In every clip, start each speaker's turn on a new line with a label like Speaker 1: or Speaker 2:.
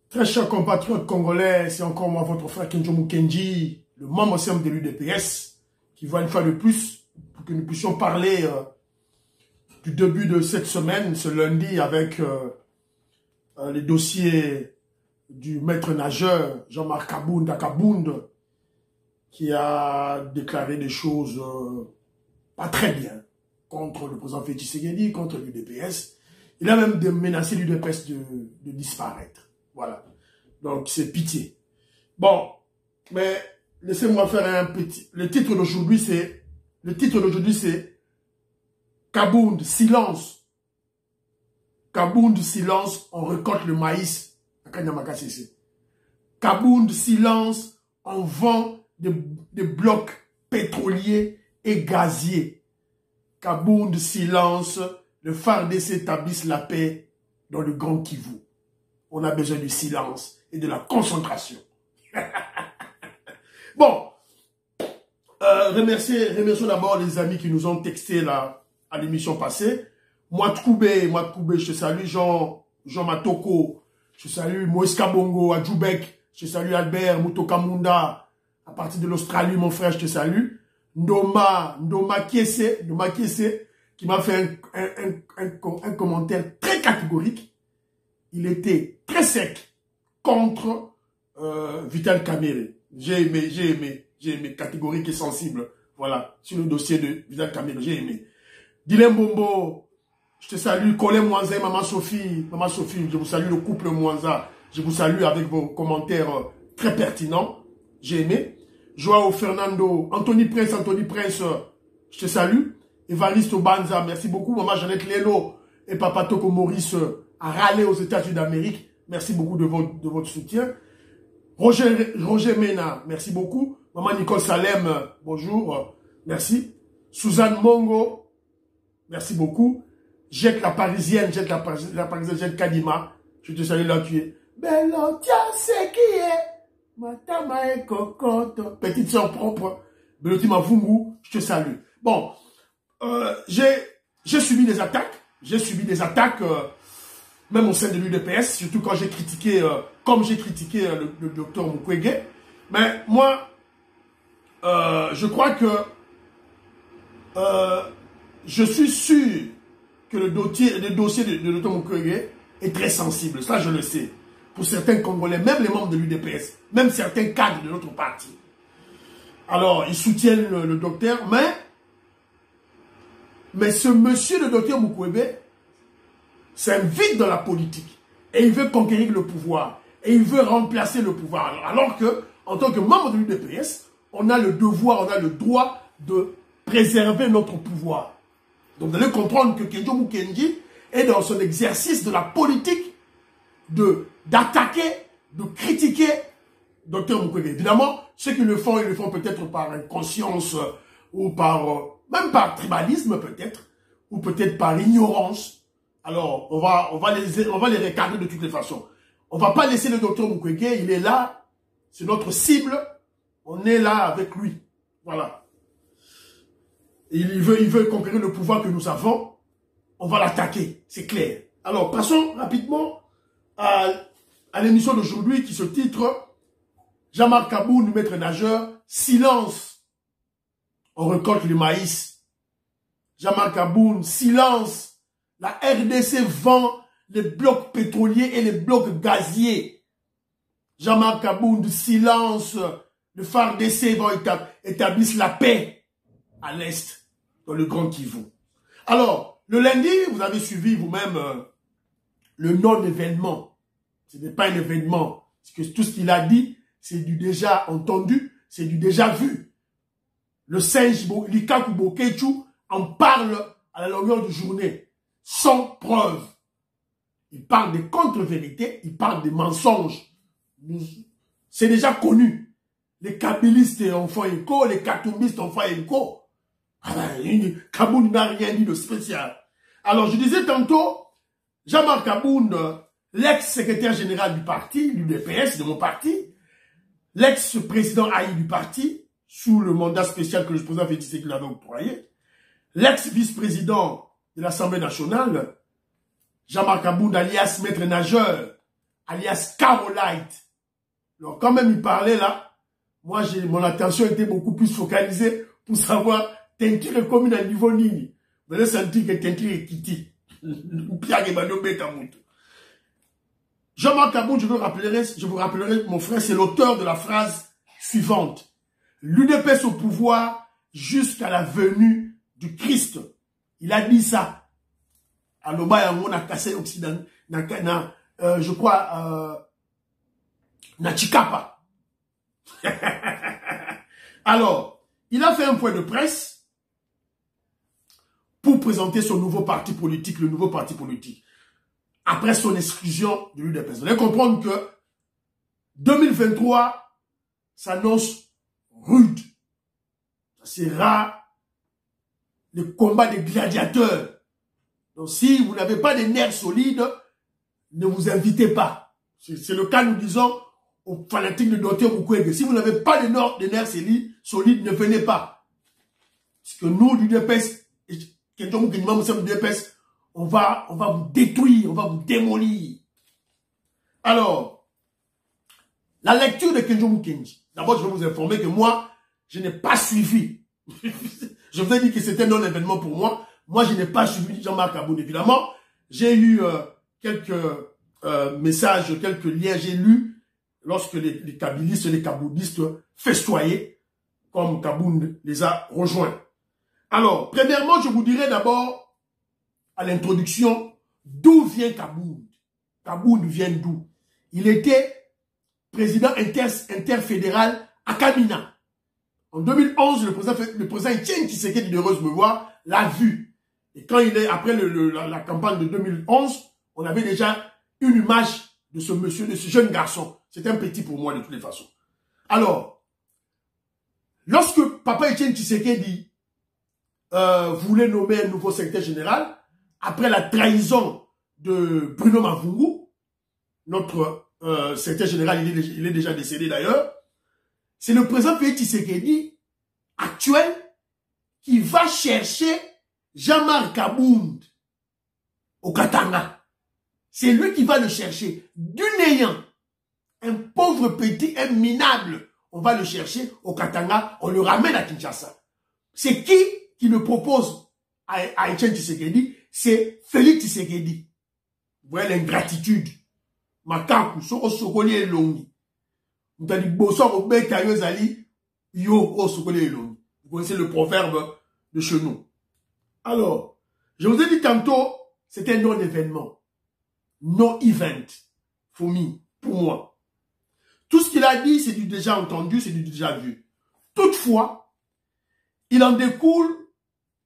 Speaker 1: Très chers compatriotes congolais, c'est encore moi, votre frère Kenjo Mukenji, le membre simple de l'UDPS, qui va une fois de plus pour que nous puissions parler du début de cette semaine, ce lundi, avec les dossiers du maître nageur Jean-Marc Kabound, qui a déclaré des choses pas très bien contre le président Félix Tshisekedi, contre l'UDPS. Il a même menacé l'UDPS de disparaître. Voilà. Donc, c'est pitié. Bon, mais laissez-moi faire un petit... Le titre d'aujourd'hui, c'est Kabound, silence. Kabound, silence, on récolte le maïs à Kanyamakasese. Kabound, silence, on vend des blocs pétroliers et gaziers. Kabound, silence, le FARDC établisse la paix dans le Grand Kivu. On a besoin du silence et de la concentration. Bon, remercions d'abord les amis qui nous ont texté là, à l'émission passée. Moi Koubé, je te salue. Jean Matoko, je te salue. Moïse Kabongo, à Djoubek, je te salue. Albert, Mutoka Munda, à partir de l'Australie, mon frère, je te salue. Ndoma Kiese, qui m'a fait un commentaire très catégorique. Il était très sec contre Vital Kamerhe. J'ai aimé, catégorique et sensible. Voilà, sur le dossier de Vital Kamerhe, j'ai aimé. Dylan Bombo, je te salue. Colin Mwanza et Maman Sophie, je vous salue, le couple Mwanza. Je vous salue avec vos commentaires très pertinents. J'ai aimé. Joao Fernando, Anthony Prince, je te salue. Evaristo Banza, merci beaucoup. Maman Jeannette Lelo et Papa Toko Maurice à râler aux États-Unis d'Amérique. Merci beaucoup de votre soutien. Roger Mena, merci beaucoup. Maman Nicole Salem, bonjour, merci. Suzanne Mongo, merci beaucoup. Jette la Parisienne, Jette Kadima, je te salue là tu es. Belotia, c'est qui est Matama et cocotte. Petite soeur propre, Beloti Mavungu, je te salue. Bon, j'ai subi des attaques. Même au sein de l'UDPS, surtout quand j'ai critiqué, comme j'ai critiqué le docteur Mukwege. Mais moi, je crois que je suis sûr que le dossier de docteur Mukwege est très sensible. Ça, je le sais. Pour certains Congolais, même les membres de l'UDPS, même certains cadres de notre parti. Alors, ils soutiennent le docteur, mais ce monsieur, le docteur Mukwege, c'est un vide dans la politique. Et il veut conquérir le pouvoir. Et il veut remplacer le pouvoir. Alors que, en tant que membre de l'UDPS, on a le devoir, on a le droit de préserver notre pouvoir. Donc vous allez comprendre que Kenjo Mukenji est dans son exercice de la politique d'attaquer, de critiquer Dr Mukwege. Évidemment, ceux qui le font, ils le font peut-être par inconscience ou même par tribalisme peut-être, ou peut-être par ignorance. Alors, on va les recadrer de toutes les façons. On va pas laisser le docteur Mukwege, il est là, c'est notre cible, on est là avec lui. Voilà. Et il veut conquérir le pouvoir que nous avons, on va l'attaquer, c'est clair. Alors, passons rapidement à l'émission d'aujourd'hui qui se titre Jean-Marc Kabound, maître nageur, silence. On récolte le maïs. Jean-Marc Kabound, silence. La RDC vend les blocs pétroliers et les blocs gaziers. Jean-Marc Kabound, silence. Le FARDC va établir la paix à l'Est, dans le Grand Kivu. Alors, le lundi, vous avez suivi vous-même le non-événement. Ce n'est pas un événement. Parce que tout ce qu'il a dit, c'est du déjà entendu, c'est du déjà vu. Le singe Likaku Bokechu en parle à la longueur de journée. Sans preuve. Il parle des contre-vérités, il parle des mensonges. C'est déjà connu. Les kabylistes en font écho, les katoumistes en font écho. Kabound n'a rien dit de spécial. Alors, je disais tantôt, Jean-Marc Kabound, l'ex-secrétaire général du parti, l'UDPS, de mon parti, l'ex-président haï du parti, sous le mandat spécial que le président Félix Tshisekedi l'avait octroyé, l'ex-vice-président de l'Assemblée nationale, Jean-Marc Kabound alias maître nageur, alias Carolite. Alors, quand même, il parlait là, moi, mon attention était beaucoup plus focalisée pour savoir teinture est commune à niveau nini. Vous allez sentir que teinture est quittée. Jean-Marc Kabound, je vous rappellerai, mon frère, c'est l'auteur de la phrase suivante. L'UDPS au pouvoir jusqu'à la venue du Christ. Il a dit ça. À Loba, on a cassé l'Occident, je crois, na Chikapa. Alors, il a fait un point de presse pour présenter son nouveau parti politique, le nouveau parti politique, après son exclusion de l'UDPS. Vous allez comprendre que 2023 s'annonce rude. Ça sera le combat des gladiateurs. Donc si vous n'avez pas des nerfs solides, ne vous invitez pas. C'est le cas, nous disons, aux fanatiques de Dr Mukwege. Si vous n'avez pas de nerfs solides, ne venez pas. Parce que nous, du DPS, on va vous détruire, on va vous démolir. Alors, la lecture de Kenjo Mukenji. D'abord, je vais vous informer que moi, je n'ai pas suivi. Je vous ai dit que c'était un non-événement pour moi. Moi, je n'ai pas suivi Jean-Marc Kabound, évidemment. J'ai eu quelques messages, quelques liens, j'ai lu lorsque les kabylistes et les kaboundistes festoyaient, comme Kabound les a rejoints. Alors, premièrement, je vous dirai d'abord, à l'introduction, d'où vient Kabound. Kabound vient d'où? Il était président interfédéral à Kamina. En 2011, le président Etienne Tshisekedi de Heureuse Me Voir l'a vu. Et quand il est, après la campagne de 2011, on avait déjà une image de ce monsieur, de ce jeune garçon. C'est un petit pour moi de toutes les façons. Alors, lorsque Papa Etienne Tshisekedi voulait nommer un nouveau secrétaire général, après la trahison de Bruno Mavungu, notre secrétaire général, il est déjà décédé d'ailleurs, c'est le président Félix Tshisekedi actuel qui va chercher Jean-Marc Kabound au Katanga. C'est lui qui va le chercher. Du néant, un pauvre petit, un minable, on va le chercher au Katanga, on le ramène à Kinshasa. C'est qui le propose à Etienne Tshisekedi? C'est Félix Tshisekedi. Vous voyez l'ingratitude. Makaku, soko sokoli elongi. Vous avez dit, bosso robé kayo zali, yo o sokoli elongi. Vous connaissez le proverbe de chez nous. Alors, je vous ai dit tantôt, c'était un non-événement. No-event. For me, pour moi. Tout ce qu'il a dit, c'est du déjà entendu, c'est du déjà vu. Toutefois, il en découle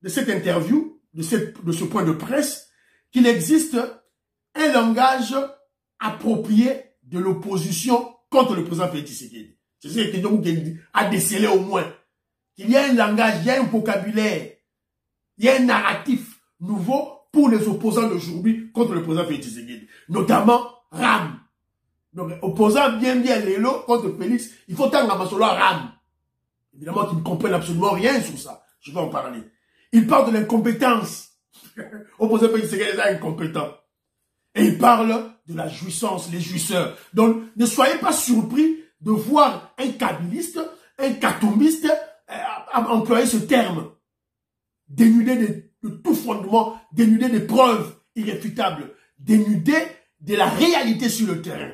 Speaker 1: de cette interview, de ce point de presse, qu'il existe un langage approprié de l'opposition contre le président Félix Tshisekedi. C'est ce que Kenjo a décelé au moins. Il y a un langage, il y a un vocabulaire, il y a un narratif nouveau pour les opposants d'aujourd'hui contre le président Félix Tshisekedi. Notamment RAM. Donc, opposant bien Lélo contre Félix, il faut tant ramasser RAM. Évidemment qu'ils ne comprennent absolument rien sur ça. Je vais en parler. Il parle de l'incompétence. Opposant Félix Tshisekedi est incompétent. Et il parle de la jouissance, les jouisseurs. Donc, ne soyez pas surpris de voir un kabyliste, un katombiste employer ce terme. Dénudé de tout fondement, dénudé de preuves irréfutables, dénudé de la réalité sur le terrain.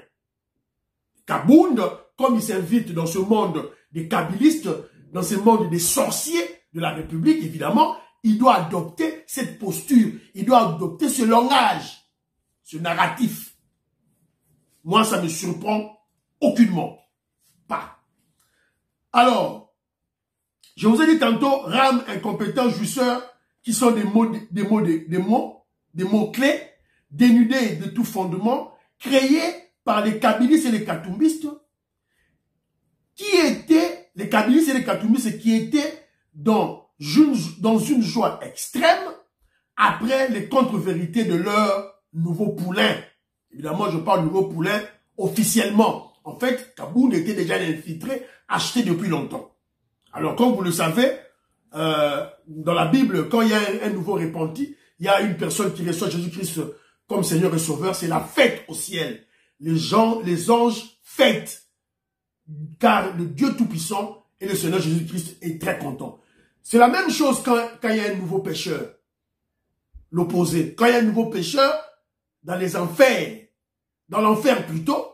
Speaker 1: Kabound, comme il s'invite dans ce monde des kabylistes, dans ce monde des sorciers de la République, évidemment, il doit adopter cette posture, il doit adopter ce langage, ce narratif. Moi, ça me surprend aucunement. Pas. Alors, je vous ai dit tantôt, RAM, incompétent, jouisseur, qui sont des mots clés, dénudés de tout fondement, créés par les kabylistes et les katombistes, qui étaient, les kabylistes et les katombistes, qui étaient dans une joie extrême, après les contre-vérités de leur nouveau poulain. Évidemment, je parle de nouveau poulain officiellement. En fait, Kabound était déjà infiltré, acheté depuis longtemps. Alors, comme vous le savez, dans la Bible, quand il y a un nouveau repenti, il y a une personne qui reçoit Jésus-Christ comme Seigneur et Sauveur, c'est la fête au ciel. les anges fêtent. Car le Dieu Tout-Puissant et le Seigneur Jésus-Christ est très content. C'est la même chose quand il y a un nouveau pécheur. L'opposé. Quand il y a un nouveau pécheur dans les enfers, dans l'enfer plutôt,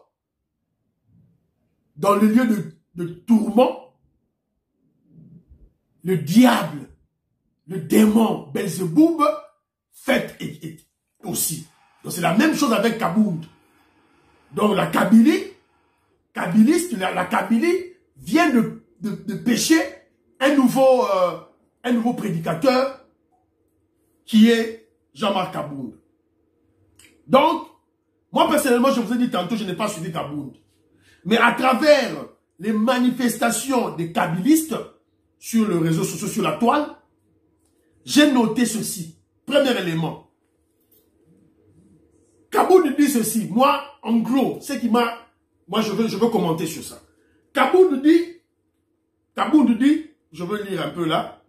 Speaker 1: dans le lieu de tourment, le diable, le démon Belzéboub fête aussi. Donc c'est la même chose avec Kabound. Donc la Kabylie, la Kabylie vient de pécher un nouveau prédicateur qui est Jean-Marc Kabound. Donc, moi personnellement, je vous ai dit tantôt, je n'ai pas suivi Kabound. Mais à travers les manifestations des kabylistes sur les réseaux sociaux, sur la toile, j'ai noté ceci. Premier élément. Kabound dit ceci. Moi, en gros, ce qui m'a... Moi, je veux commenter sur ça. Kabound dit, je veux lire un peu là.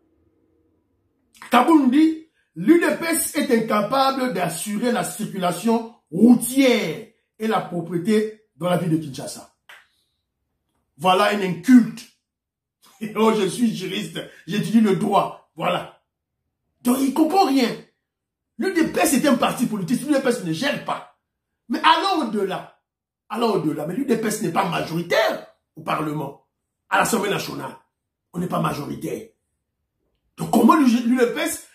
Speaker 1: Kabound dit, l'UDPS est incapable d'assurer la circulation routière et la propriété dans la ville de Kinshasa. Voilà un inculte. Oh, je suis juriste, j'étudie le droit. Voilà. Donc, il ne comprend rien. L'UDPS est un parti politique, l'UDPS ne gère pas. Mais allons au-delà. Mais l'UDPS n'est pas majoritaire au Parlement, à l'Assemblée nationale. On n'est pas majoritaire. Donc, comment l'UDPS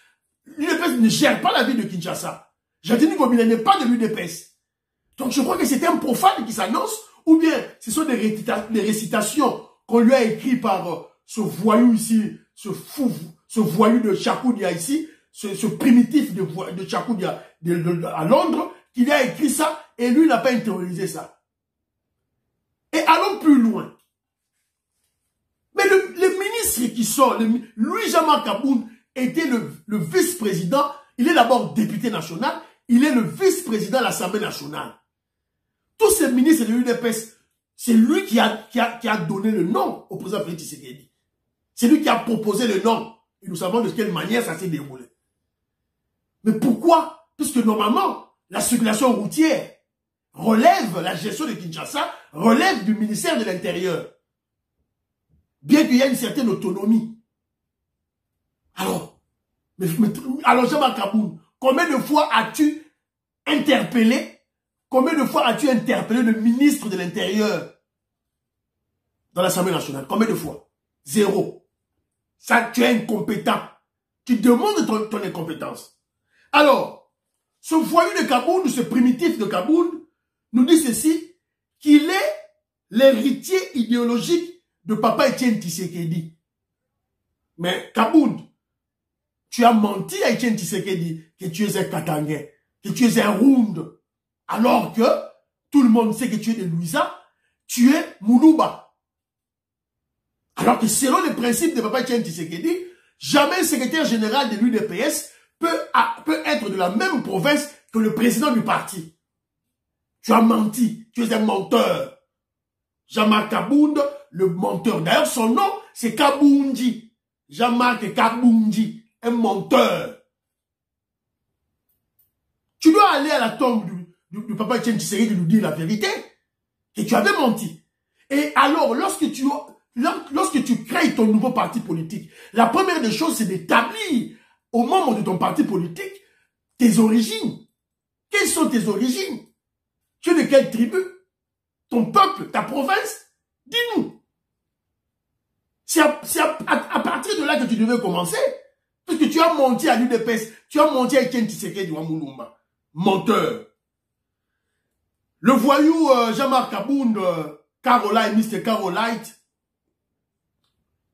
Speaker 1: ne gère pas la ville de Kinshasa? Jadini Gobila n'est pas de l'UDPS. Donc, je crois que c'est un profane qui s'annonce, ou bien ce sont des récitations qu'on lui a écrites par ce voyou ici, ce voyou de Chakoudia ici, ce primitif de Chakoudia à Londres, qui a écrit ça et lui n'a pas intériorisé ça. Et allons plus loin. Mais les ministres qui sont, lui Jean-Marc Kabound était le vice-président, il est d'abord député national, il est le vice-président de l'Assemblée nationale. Tous ces ministres de l'UDPS, c'est lui qui a donné le nom au président Félix Tshisekedi. C'est lui qui a proposé le nom. Et nous savons de quelle manière ça s'est déroulé. Mais pourquoi? Puisque normalement, la circulation routière relève, la gestion de Kinshasa relève du ministère de l'Intérieur. Bien qu'il y ait une certaine autonomie. Alors Jean-Marc Kabound, combien de fois as-tu interpellé le ministre de l'Intérieur dans l'Assemblée nationale? Combien de fois? Zéro. Ça, tu es incompétent. Tu demandes ton incompétence. Alors, ce voyou de Kabound, ce primitif de Kabound, nous dit ceci, qu'il est l'héritier idéologique de Papa Etienne Tshisekedi. Mais Kabound, tu as menti à Etienne Tshisekedi que tu es un Katangais, que tu es un Round, alors que tout le monde sait que tu es de Louisa, tu es Moulouba. Alors que selon les principes de Papa Etienne Tshisekedi, jamais un secrétaire général de l'UDPS peut être de la même province que le président du parti. Tu as menti, tu es un menteur. Jean-Marc Kabound, le menteur. D'ailleurs, son nom, c'est Kaboundi. Jean-Marc Kaboundi, un menteur. Tu dois aller à la tombe du Papa Etienne Tshisekedi de nous dire la vérité. Et tu avais menti. Et alors, lorsque tu crées ton nouveau parti politique, la première des choses, c'est d'établir au moment de ton parti politique tes origines. Quelles sont tes origines? Tu es de quelle tribu? Ton peuple, ta province? Dis-nous. C'est à partir de là que tu devais commencer. Puisque tu as menti à l'UDPS, tu as menti à Etienne Tshisekedi ou à Moulumba. Menteur. Le voyou Jean-Marc Kabound, Caroline, Mr. Carolite,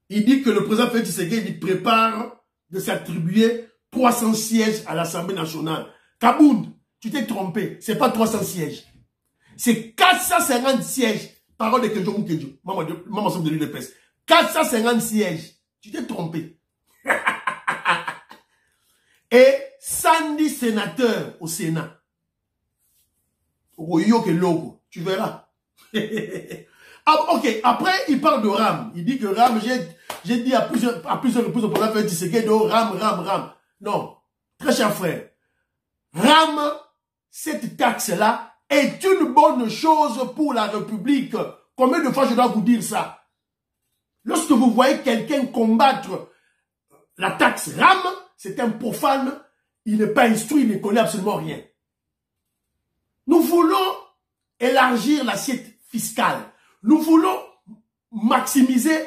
Speaker 1: il dit que le président Félix Tshisekedi prépare de s'attribuer 300 sièges à l'Assemblée nationale. Kabound, tu t'es trompé. C'est pas 300 sièges. C'est 450 sièges. Parole de Kenjo Moukedjo. Maman somme de l'UDPS. 450 sièges. Tu t'es trompé. Et 110 sénateurs au Sénat. Logo. Tu verras. Ok, après, il parle de RAM. Il dit que RAM, j'ai dit à plusieurs reprises au président Félix Tshisekedi, RAM. Non, très cher frère. RAM, cette taxe-là est une bonne chose pour la République. Combien de fois je dois vous dire ça? Lorsque vous voyez quelqu'un combattre la taxe RAM, c'est un profane, il n'est pas instruit, il ne connaît absolument rien. Nous voulons élargir l'assiette fiscale. Nous voulons maximiser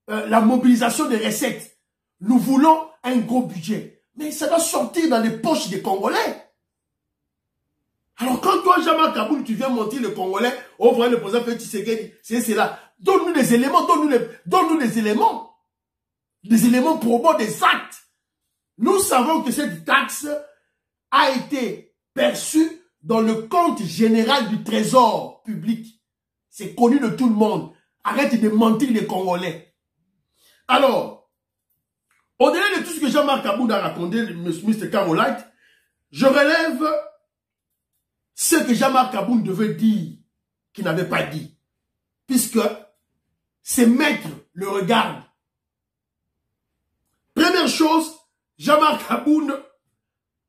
Speaker 1: la mobilisation des recettes. Nous voulons un gros budget. Mais ça doit sortir dans les poches des Congolais. Alors quand toi, Jean-Marc Kaboul, tu viens mentir le Congolais, oh voilà le président Félix Tshisekedi, c'est là. Donne-nous des éléments, donne-nous des éléments. Des éléments probants, des actes. Nous savons que cette taxe a été perçue dans le compte général du trésor public. C'est connu de tout le monde. Arrête de mentir les Congolais. Alors, au-delà de tout ce que Jean-Marc Kaboul a raconté, Mr. Carolite, je relève ce que Jean-Marc Kaboul devait dire, qu'il n'avait pas dit. Puisque ses maîtres le regardent. Première chose, Jean-Marc Kaboul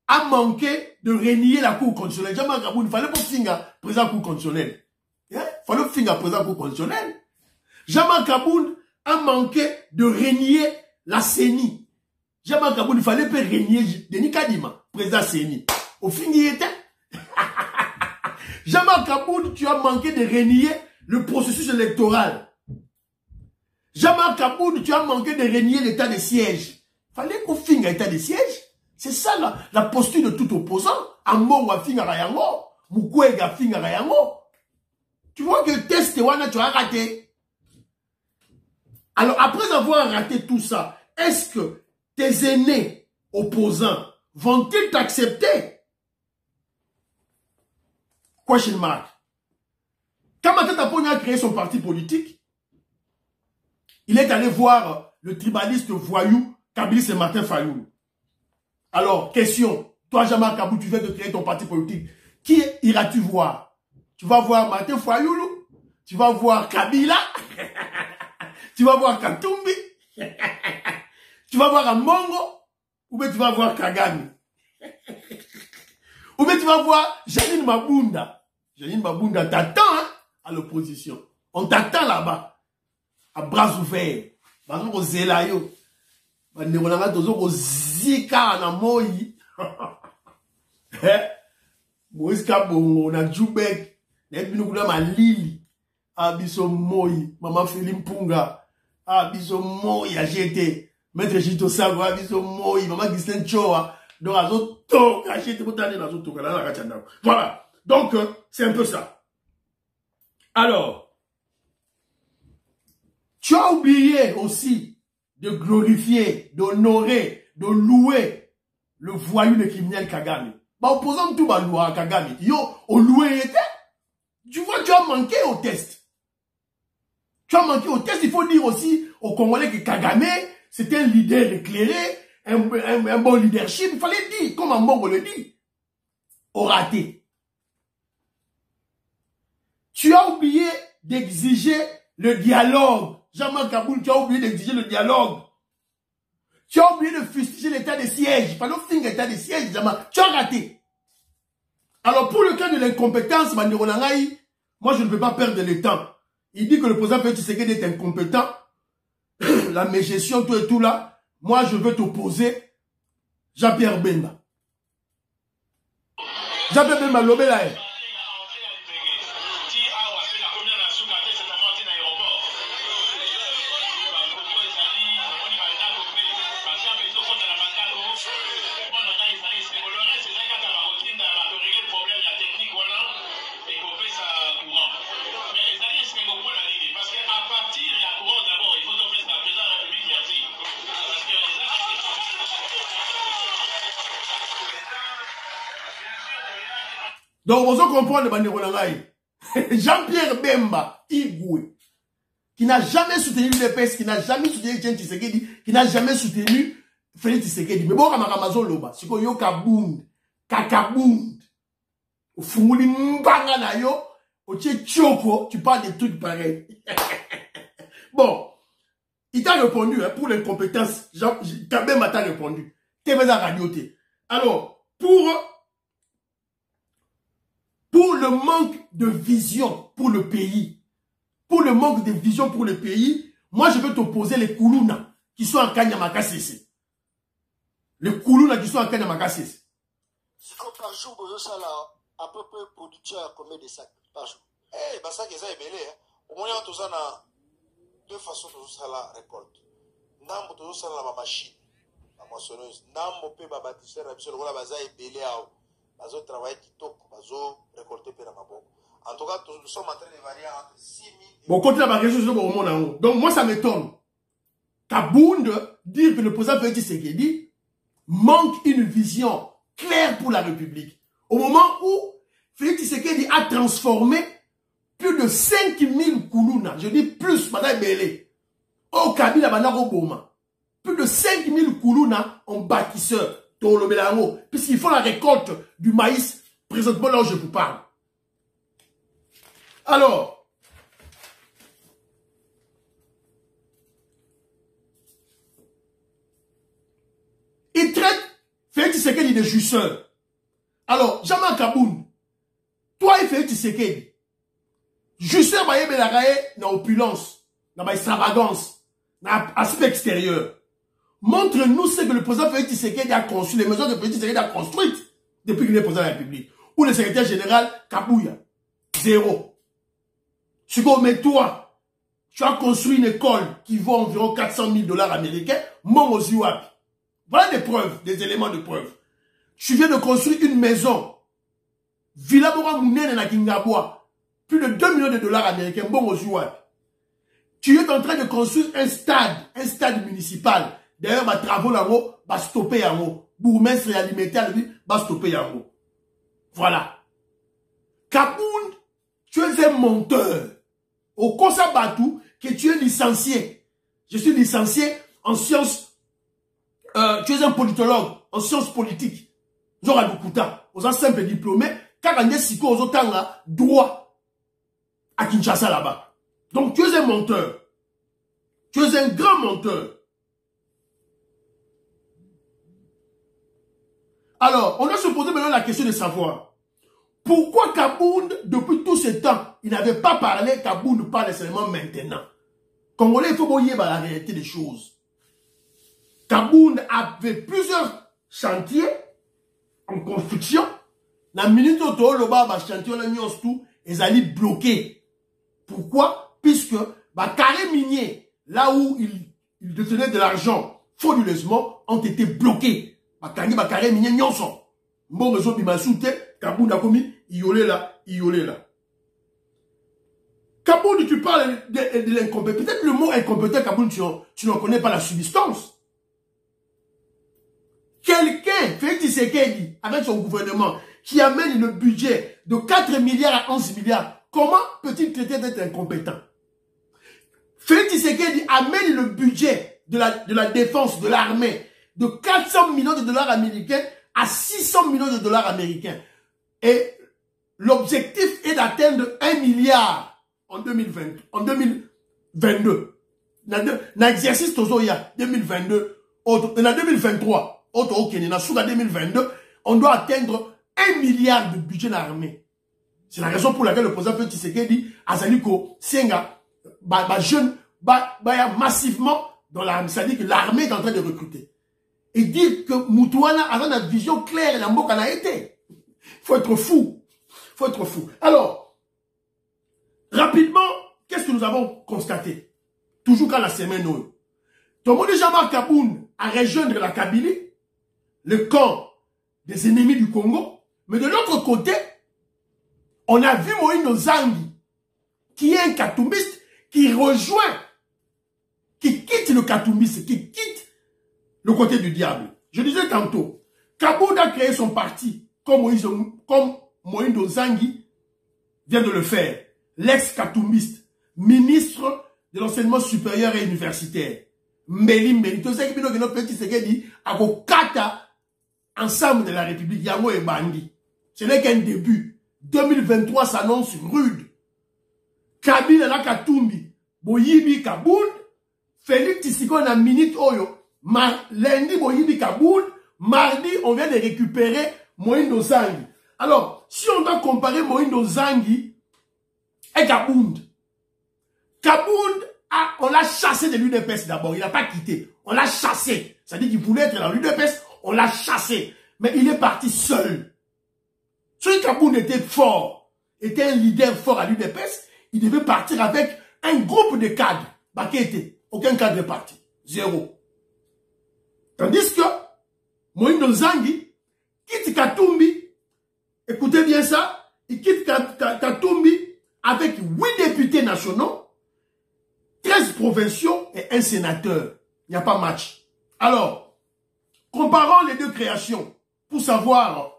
Speaker 1: a manqué de renier la Cour constitutionnelle. Jean-Marc Kaboul, il fallait pas finir président de la Cour constitutionnelle. Il fallait finir président de la Cour constitutionnelle. Jean-Marc Kaboul a manqué de renier la CENI. Jean-Marc Kaboul, il fallait pas renier Denis Kadima, président CENI. Au fin, il était. Jean-Marc Kaboul, tu as manqué de renier le processus électoral. Jean-Marc Kaboul, tu as manqué de renier l'état de siège. Fallait qu'on finisse l'état de siège. C'est ça la posture de tout opposant. Ambo wa finga rayango, Mukwega finga rayango. Tu vois que le test wana tu as raté. Alors après avoir raté tout ça, est-ce que tes aînés opposants vont-ils t'accepter? Question mark. Quand Matata Pogna a créé son parti politique, il est allé voir le tribaliste voyou Kabilis et Martin Fayoulou. Alors, question, toi Jean-Marc Kaboul, tu viens de créer ton parti politique. Qui iras-tu voir? Tu vas voir Martin Fayoulou? Tu vas voir Kabila? Tu vas voir Katumbi? Tu vas voir Amongo? Ou bien tu vas voir Kagame? Ou bien tu vas voir Janine Mabunda? Janine Mabunda t'attend hein, à l'opposition. On t'attend là-bas. À bras ouverts. Parce que Zelayo. Banderonanga tozo zika na moi. Moïse Kabongo na Jubek. Nebinu kuna malili. Abiso moi. Maman Philippe Punga. Abiso moi a jeté. Maître Jito Sago. Abiso moi. Maman Ghislaine Choa. Donc azo toka a jeté. Voilà. Donc, c'est un peu ça. Alors, tu as oublié aussi de glorifier, d'honorer, de louer le voyou de criminel Kagame. Bah, opposant tout, bah, louer Kagame. Yo, au loué était. Tu vois, tu as manqué au test. Tu as manqué au test. Il faut dire aussi aux Congolais que Kagame, c'était un leader éclairé, un bon leadership. Il fallait dire, comme Ambo le dit, au raté. Tu as oublié d'exiger le dialogue. Jean-Marc Kaboul, tu as oublié d'exiger le dialogue. Tu as oublié de fustiger l'état de siège. Il fallait finir l'état de siège, Jean-Marc. Tu as raté. Alors, pour le cas de l'incompétence, moi, je ne peux pas perdre le temps. Il dit que le président Félix Tshisekedi est incompétent. La mégestion, tout et tout là. Moi, je veux t'opposer Jean-Pierre Bemba. Jean-Pierre Bemba, l'obé là. Donc, vous comprenez le Jean-Pierre Bemba, Igwe, qui n'a jamais soutenu l'UDPS, qui n'a jamais soutenu Etienne Tshisekedi, qui n'a jamais soutenu Félix Tshisekedi. Mais bon, Ramazon Loba, c'est que yo kabound, kakabound, au fumuli mbanga na yo, au tche tchoko, tu parles des trucs pareils. Bon, il t'a répondu, hein, pour l'incompétence, Bemba t'a répondu. T'es à radio. Alors, pour le manque de vision pour le pays, pour le manque de vision pour le pays, moi je vais t'opposer les Koulouna qui sont en Kanyamaka CC. Les Koulouna qui sont en Kanyamaka CC.
Speaker 2: Par jour, vous avez à peu près production à combien de sacs par jour?
Speaker 3: Eh, bah ça qui est belé. Au moins, on a deux façons de faire la récolte. Nambo to faire la machine, la moissonneuse. Nambo pe ba bâtisseur, absolument la baza est belé à bazo travailler TikTok, bazo récolter per maboko. En tout cas, nous sommes en train de varier entre 6 000.
Speaker 1: Bon, côté la variation, c'est au monde en haut. Donc, moi, ça m'étonne. Kabound dire que le président Félix Tshisekedi manque une vision claire pour la République. Au moment où Félix Tshisekedi a transformé plus de 5000 Koulouna, je dis plus, madame Belé, au Kabila Banaro Boma, plus de 5000 Koulouna en bâtisseurs, puisqu'ils font la récolte du maïs, présentement là où je vous parle. Alors, il traite Félix Tshisekedi de jusseur. Alors, Jean-Marc Kaboun, toi et Félix Tshisekedi, jusseur baye belagaye na opulence, na extravagance, na aspect extérieur. Montre-nous ce que le président Félix Tshisekedi a construit, les maisons que Félix Tshisekedi a construites depuis qu'il est président de la République. Ou le secrétaire général Kabouya. Zéro. Mais toi, tu as construit une école qui vaut environ 400 000 $ américains, Momoziwap. Voilà des preuves, des éléments de preuve. Tu viens de construire une maison, Villa Bora Mounene na Kingabwa, plus de 2 millions de $ américains, Momoziwap. Tu es en train de construire un stade municipal. D'ailleurs, ma travaux là-haut, va stopper là-haut. Bourgmestre et alimentaire, va stopper là-haut. Voilà. Kaboun, tu es un menteur. Au Kosa Batou, que tu es licencié. Je suis licencié en sciences. Tu es un politologue en sciences politiques. Zora Bukuta, aux simple diplômé, car on est siko aux otanga droit à Kinshasa là-bas. Donc tu es un menteur. Tu es un grand menteur. Alors, on doit se poser maintenant la question de savoir pourquoi Kabound, depuis tout ce temps, il n'avait pas parlé, Kabound parle seulement maintenant. Congolais, il faut voyer la réalité des choses. Kabound avait plusieurs chantiers en construction. La minute où tu as le chantier, ils allaient bloquer. Pourquoi? Puisque, carré minier, là où ils détenaient de l'argent frauduleusement, ont été bloqués. Carré minier, nyonson. Bon, réseau bimasoute, Kabound a commis, iolé là. Kabound, tu parles de l'incompétent. Peut-être le mot incompétent, Kabound, tu n'en connais pas la substance. Quelqu'un, Félix Tshisekedi, avec son gouvernement, qui amène le budget de 4 milliards à 11 milliards, comment peut-il traiter d'être incompétent? Félix Tshisekedi amène le budget de la défense, de l'armée, de 400 millions de $ américains à 600 millions de $ américains. Et l'objectif est d'atteindre 1 milliard en 2022. Dans l'exercice Tozoya 2022, en 2023, en 2022, on doit atteindre 1 milliard de budget de l'armée. C'est la raison pour laquelle le président Félix Tshisekedi a dit que Senga, jeune, massivement dans l'armée. C'est-à-dire que l'armée est en train de recruter. Et dire que Moutouana a une vision claire et la mot qu'elle a été. Faut être fou. Faut être fou. Alors, rapidement, qu'est-ce que nous avons constaté? Toujours quand la semaine nous. Tout le monde déjà Jean-Marc Kabound à rejoindre la Kabylie, le camp des ennemis du Congo. Mais de l'autre côté, on a vu Moïse Nozangi, qui est un katumbiste, qui rejoint, qui quitte le katumbiste, qui quitte le côté du diable. Je disais tantôt, Kabound a créé son parti, comme Moïse Nozangi vient de le faire. L'ex-katumbiste, ministre de l'enseignement supérieur et universitaire. Mbeli, tout ça qui nous dit, à Kata, ensemble de la République, Yango et Bandi. Ce n'est qu'un début. 2023 s'annonce rude. Kabila la Katumbi, Boyibi Kabound, Félix Tshisekedi na minute oyo, lundi Boyibi Kabound, mardi on vient de récupérer Moïse Nozangi. Alors, si on doit comparer Moïndo Zangi et Kabound, Kabound, on l'a chassé de l'UDPS d'abord. Il n'a pas quitté. On l'a chassé. C'est-à-dire qu'il voulait être dans l'UDPS, on l'a chassé. Mais il est parti seul. Si Kabound était fort, était un leader fort à l'UDPS, il devait partir avec un groupe de cadres. Bah, qui était? Aucun cadre est parti. Zéro. Tandis que Moïndo Zangi quitte Katumbi. Écoutez bien ça. Il quitte Katumbi avec 8 députés nationaux, 13 provinciaux et un sénateur. Il n'y a pas match. Alors, comparons les deux créations pour savoir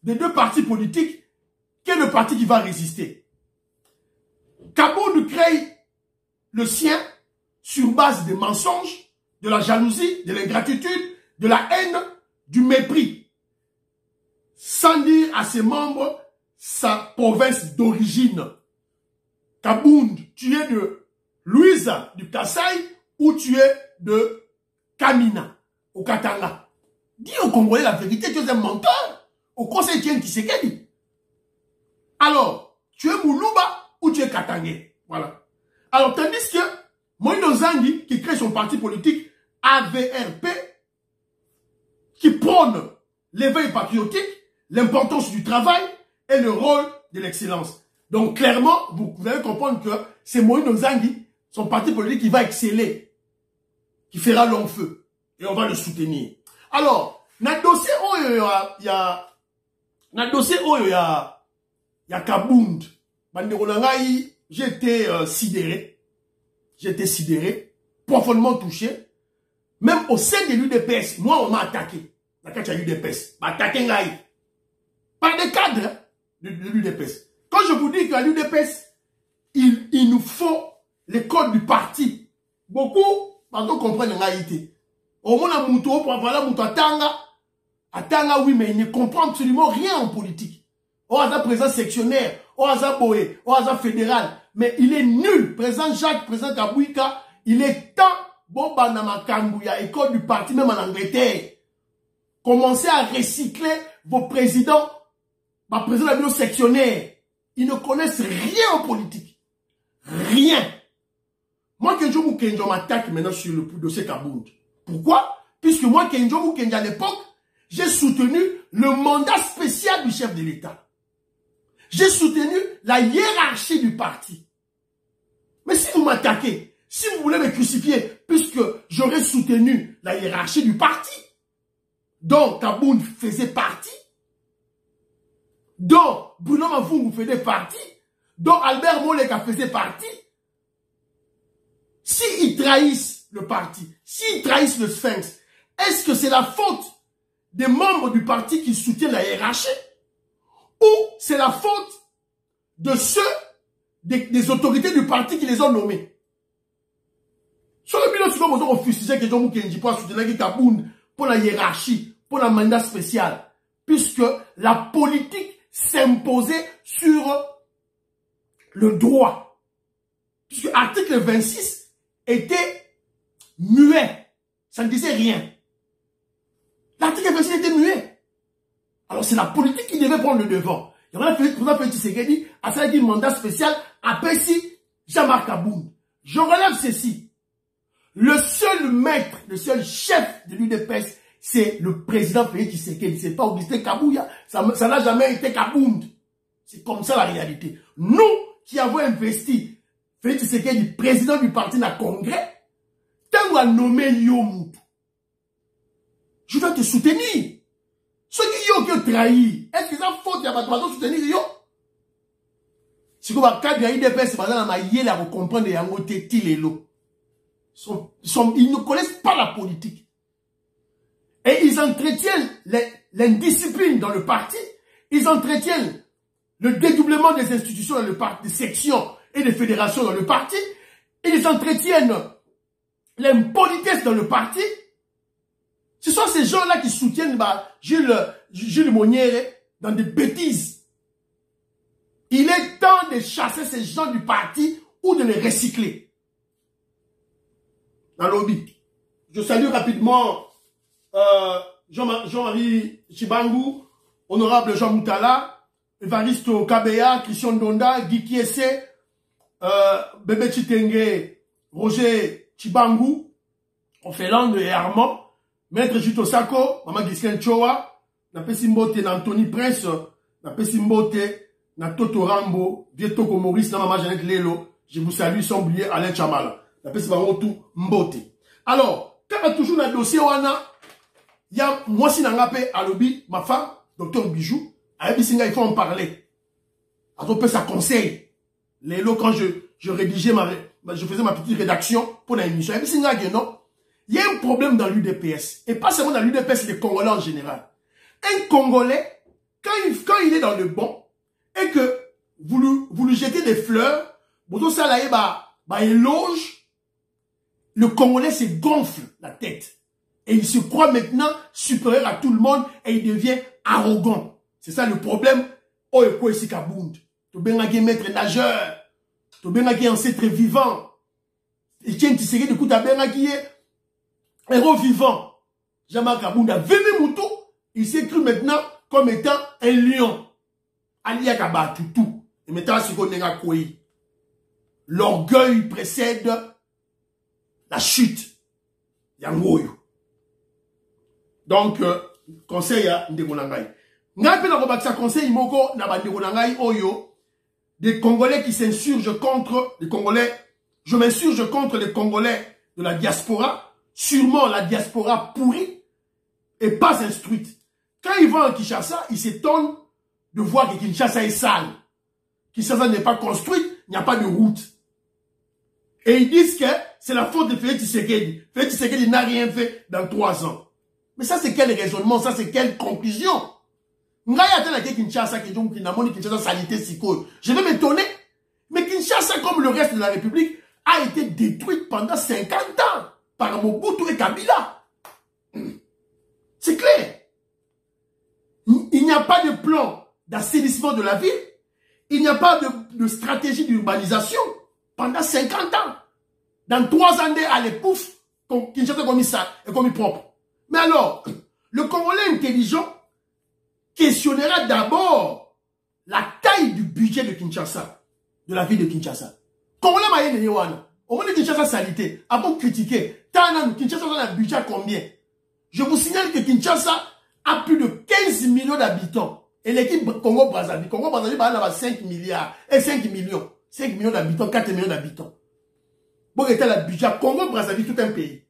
Speaker 1: des deux partis politiques quel est le parti qui va résister. Kabound crée le sien sur base des mensonges, de la jalousie, de l'ingratitude, de la haine, du mépris. Sans dire à ses membres sa province d'origine. Kabound, tu es de Louisa du Kasaï ou tu es de Kamina au Katanga. Dis aux Congolais la vérité, tu es un menteur. Au conseil Tien Tshisekedi. Alors, tu es Moulouba ou tu es Katangé. Voilà. Alors, tandis que Moïndo Zangi, qui crée son parti politique AVRP, qui prône l'éveil patriotique, l'importance du travail et le rôle de l'excellence. Donc, clairement, vous allez comprendre que c'est Moïndo Zangi, son parti politique, qui va exceller, qui fera long feu. Et on va le soutenir. Alors, dans le dossier il y a Kabound. J'étais sidéré. J'étais sidéré, profondément touché. Même au sein de l'UDPS, moi, on m'a attaqué. Dans l'UDPS, m'a attaqué par des cadres de l'UDPS. Quand je vous dis qu'à l'UDPS, il nous faut les codes du parti. Beaucoup, pardon, comprennent l'haïté. Au moins, la mouto, voilà, mouto, Atanga, oui, mais il ne comprend absolument rien en politique. Au hasard président sectionnaire, au hasard Boé, au hasard fédéral. Mais il est nul. Président Jacques, président Kabouika, il est temps, bon, Banamakambuya, école du parti, même en Angleterre. Commencez à recycler vos présidents, ma président de bureau sectionnaire. Ils ne connaissent rien en politique. Rien. Moi, Kenjo Moukenjo m'attaque maintenant sur le dossier Kabound. Pourquoi? Puisque moi, Kenjo Moukenjo, à l'époque, j'ai soutenu le mandat spécial du chef de l'État. J'ai soutenu la hiérarchie du parti. Mais si vous m'attaquez, si vous voulez me crucifier, puisque j'aurais soutenu la hiérarchie du parti, dont Kabound faisait partie, dont Bruno Mavungu faisait partie, dont Albert Moleka faisait partie, s'ils trahissent le parti, s'ils trahissent le Sphinx, est-ce que c'est la faute des membres du parti qui soutiennent la hiérarchie ou c'est la faute de ceux des autorités du parti qui les ont nommés? Sur le bilan, nous avons refusé que Jean Moukenji puisse soutenir Kabound pour la hiérarchie, pour la mandat spécial, puisque la politique s'imposait sur le droit. Puisque l'article 26 était muet. Ça ne disait rien. L'article 26 était muet. Alors c'est la politique qui devait prendre le devant. Il y en a fait, pour Félix Tshisekedi, à ça dit mandat spécial, après si Jean-Marc Kabound. Je relève ceci. Le seul maître, le seul chef de l'UDPS, c'est le président Félix Tshisekedi. C'est pas Augustin Kabouya. Ça n'a jamais été Kabound. C'est comme ça la réalité. Nous qui avons investi Félix Tshisekedi, président du parti dans le congrès, tant qu'on a nommé Yomutu, je dois te soutenir. Ceux qui ont trahi, est-ce qu'ils ont faute de soutenir yo? Si vous avez un cadre de l'UDPS, c'est dans ma yéle à comprendre les angotés tilelo. Ils ne connaissent pas la politique. Et ils entretiennent l'indiscipline dans le parti. Ils entretiennent le dédoublement des institutions dans le parti, des sections et des fédérations dans le parti. Ils entretiennent l'impolitesse dans le parti. Ce sont ces gens-là qui soutiennent Jules Monière dans des bêtises. Il est temps de chasser ces gens du parti ou de les recycler. Dans le lobby. Je salue rapidement Jean-Marie Chibangu, honorable Jean Moutala, Evaristo Kabea, Christian Donda, Guy Kiese, Bébé Chitenge, Roger Chibangu, Ophéland et Armand, Maître Juto Sako, Maman Gisken Choa, Napesi Mbote, Anthony Prince, Napesi Mbote, Toto Rambo, Vietoko Maurice, Maman Jeannette Lelo, je vous salue sans oublier Alain Chamala. Napesi Barotu Mbote. Alors, quand on a toujours un dossier, il y a moi si n'angapé à lobby, ma femme, docteur Bijou, à Bisinga, il faut en parler. À ton peu, ça conseille. Lélo, quand je rédigeais je faisais ma petite rédaction pour l'émission. À Bisinga, non. Il y a un problème dans l'UDPS. Et pas seulement dans l'UDPS, les Congolais en général. Un Congolais, quand il est dans le bon, et que vous lui jetez des fleurs, vous ça là, éloge, le Congolais se gonfle la tête. Et il se croit maintenant supérieur à tout le monde et il devient arrogant. C'est ça le problème. Oh, quoi ici Kabound. Tu es maître nageur. Tu es ancêtre vivant. Et tiens, tu sais que du coup, tu es héros vivant. Jean-Marc Kabound a vécu Moutou. Il s'est cru maintenant comme étant un lion. Alia Kaba tout. Et maintenant, c'est qu'on est à quoi. L'orgueil précède la chute. Yangoyo. Donc, conseil à Ndegonangai. N'appelle pas conseil Moko Nabandegonangai Oyo. Des Congolais qui s'insurgent contre les Congolais. Je m'insurge contre les Congolais de la diaspora. Sûrement la diaspora pourrie et pas instruite. Quand ils vont à Kinshasa, ils s'étonnent de voir que Kinshasa est sale. Kinshasa n'est pas construite, il n'y a pas de route. Et ils disent que c'est la faute de Félix Tshisekedi. Félix Tshisekedi n'a rien fait dans 3 ans. Mais ça, c'est quel raisonnement? Ça, c'est quelle conclusion? Je vais m'étonner. Mais Kinshasa, comme le reste de la République, a été détruite pendant 50 ans par Mobutu et Kabila. C'est clair. Il n'y a pas de plan d'assainissement de la ville. Il n'y a pas de stratégie d'urbanisation pendant 50 ans. Dans 3 années, allez, pouf, Kinshasa comme ça et comme propre. Mais alors, le Congolais intelligent questionnera d'abord la taille du budget de Kinshasa, de la ville de Kinshasa. Congolais maïe ne wana. Au moins de Kinshasa salité, avant de critiquer, Kinshasa a un budget à combien? Je vous signale que Kinshasa a plus de 15 millions d'habitants. Et l'équipe Congo-Brazzaville a 5 milliards et 5 millions. 5 millions d'habitants, 4 millions d'habitants. Bon, était le budget Congo-Brazzaville, tout un pays.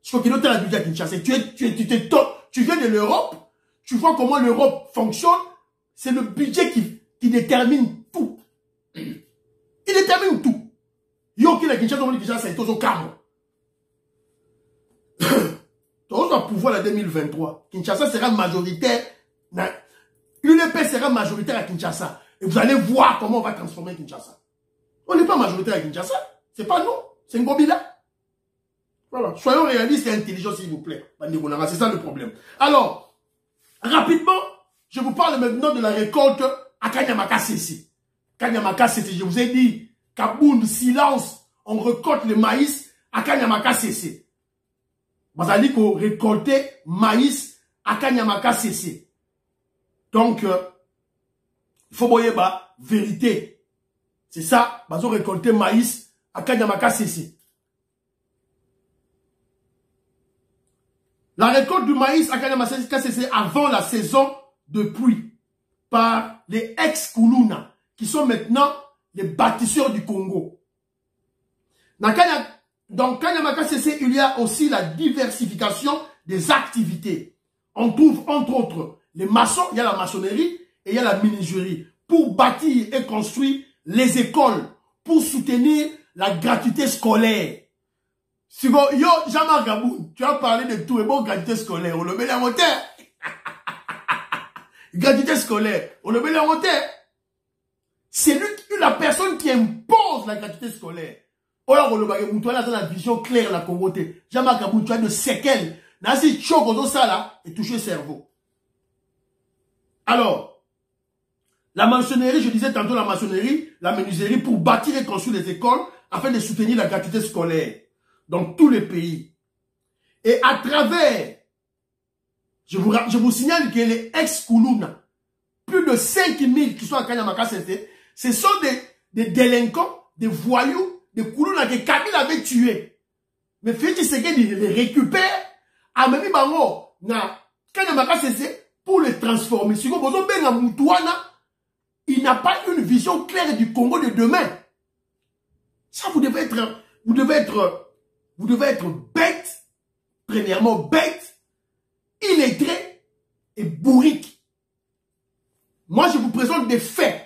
Speaker 1: Je crois qu'il y a un budget à Kinshasa. Tu viens de l'Europe, tu vois comment l'Europe fonctionne. C'est le budget qui détermine tout. Il détermine tout. Yo qui la Kinshasa, c'est au Cameroun. Tu vas pouvoir la 2023. Kinshasa sera majoritaire. L'UDP sera majoritaire à Kinshasa. Et vous allez voir comment on va transformer Kinshasa. On n'est pas majoritaire à Kinshasa. C'est pas nous. C'est Ngobila. Voilà. Soyons réalistes et intelligents, s'il vous plaît. C'est ça le problème. Alors, rapidement, je vous parle maintenant de la récolte à Kanyamaka CC. Kanyamaka CC, je vous ai dit, Kabound, silence, on récolte le maïs à Kanyamaka CC. Vous allez récolter maïs à Kanyamaka CC. Donc, il faut voir la vérité. C'est ça, vous allez récolter maïs à Kanyamaka CC. La récolte du maïs à Kanyamaka CC avant la saison de pluie par les ex-Kuluna qui sont maintenant les bâtisseurs du Congo. Dans Kanyamaka CC, il y a aussi la diversification des activités. On trouve entre autres les maçons, il y a la maçonnerie et il y a la menuiserie pour bâtir et construire les écoles, pour soutenir la gratuité scolaire. Si vous, yo, Jean-Marc Kabound, tu as parlé de tout et bon, gratuité scolaire, on le met la moteur. Gratuité scolaire, on le met la moteur. C'est lui, la personne qui impose la gratuité scolaire. Alors, on le met dans la vision claire, la Congoté. Jean-Marc Kabound, tu as de séquelles. Nasi choco ça là, et toucher le cerveau. Alors, la maçonnerie, je disais tantôt la maçonnerie, la menuiserie pour bâtir et construire les écoles afin de soutenir la gratuité scolaire dans tous les pays. Et à travers, je vous signale que les ex-Kuluna, plus de 5000 qui sont à Kanyamaka Sese, ce sont des délinquants, des voyous, des Koulouna que Kabila avait tués. Mais Félix Tshisekedi les récupère, a même bango na Kanyamaka Sese pour les transformer. Si vous avez un Moutouana, il n'a pas une vision claire du Congo de demain. Ça, vous devez être bête, premièrement bête, illettré et bourrique. Moi, je vous présente des faits.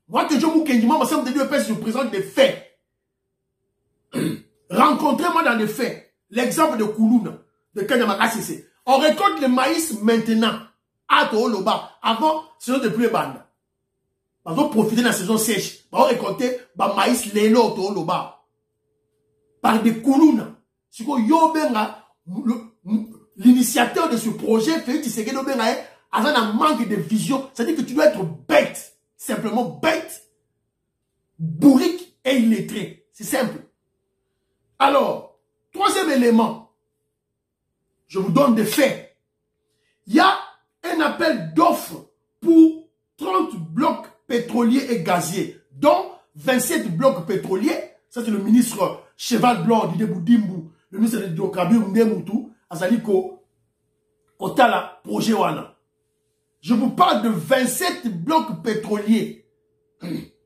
Speaker 1: Moi, que je vous je vous présente des faits. Rencontrez-moi dans les faits. L'exemple de Koulouna, de Kanyamaka Sese. On récolte le maïs maintenant. À Tooloba. Avant, saison de pluie bande. On va profiter de la saison sèche. On va récolter le maïs lélo Tooloba. Par des Koulouna. Si vous l'initiateur de ce projet, Félix Tshisekedi a un manque de vision. C'est-à-dire que tu dois être bête. Simplement bête, bourrique et illettré. C'est simple. Alors, troisième élément. Je vous donne des faits. Il y a un appel d'offres pour 30 blocs pétroliers et gaziers, dont 27 blocs pétroliers. Ça, c'est le ministre Cheval Blanc, Didier Boudimbu, le ministre de l'Hydrocarbures, Mdemoutou, Azaliko, Otala, projet Wana. Je vous parle de 27 blocs pétroliers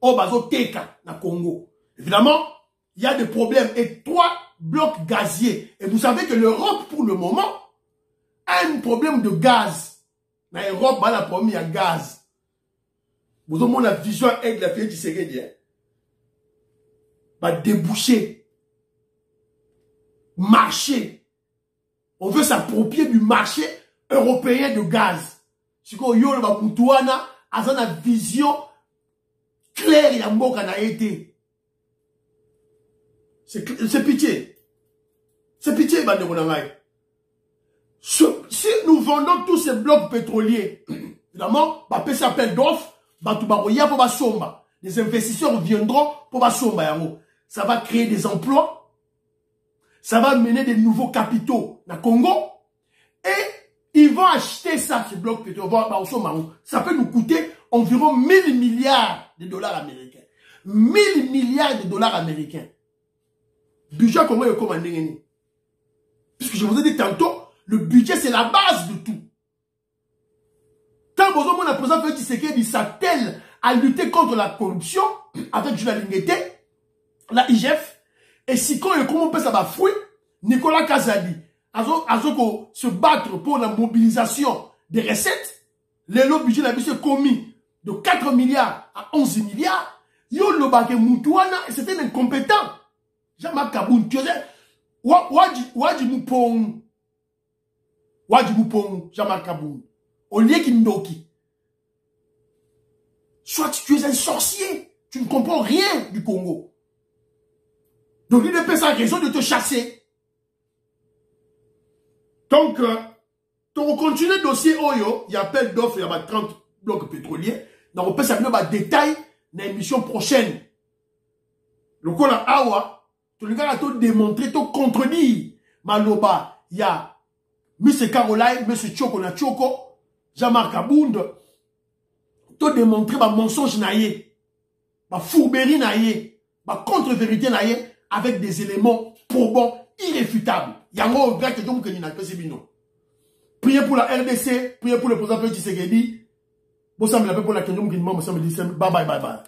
Speaker 1: au bazo Teka, na Congo. Évidemment, il y a des problèmes. Et 3 blocs gaziers. Et vous savez que l'Europe, pour le moment, a un problème de gaz. Dans l'Europe, il y a un problème de gaz. Vous avez la vision avec la fille du Tshisekedi. Va déboucher. Marché. On veut s'approprier du marché européen de gaz. Si vous avez une vision claire et a été. C'est pitié. C'est pitié, si nous vendons tous ces blocs pétroliers, évidemment, on s'appelle d'offres, les investisseurs viendront pour ça va créer des emplois, ça va mener des nouveaux capitaux dans le Congo, et ils vont acheter ça, ce bloc pétrolier. Ça peut nous coûter environ 1000 milliards de dollars américains. 1000 milliards de dollars américains. Budget comment est commandé? Puisque je vous ai dit tantôt, le budget c'est la base de tout. Quand vous avez un président Félix Tshisekedi s'attelle à lutter contre la corruption avec Jules Lingete, la IGF, et si quand on peut ça va fouiller, Nicolas Kazadi, Azoko se battre pour la mobilisation des recettes, le budget n'a été commis de 4 milliards à 11 milliards, yo le baké Moutouana, c'était incompétent. Jean-Marc Kaboun, tu sais, Wadi Moupong, Jean-Marc Kaboun, au lieu Kindoki. Soit tu es un sorcier, tu ne comprends rien du Congo. Donc l'UDP a raison de te chasser. Donc, on continue le dossier Oyo, il y a appel d'offres, il y a 30 blocs pétroliers. Donc on peut savoir des détails dans l'émission prochaine. Le coup là, Awa, tout le gars a tout démontré, tout contredit. Maloba, il y a M. Caroline, M. Tchoko na Tchoko, Jean-Marc Abound, tout démontré, mensonge naïe, fourberie naïe, contre-vérité naïe, avec des éléments probants, irréfutables. Yango, grec, que donc, il n'a pas priez pour la RDC, priez pour le président Félix Tshisekedi. Bon, ça me l'appelle pour la question, bye bye bye bye.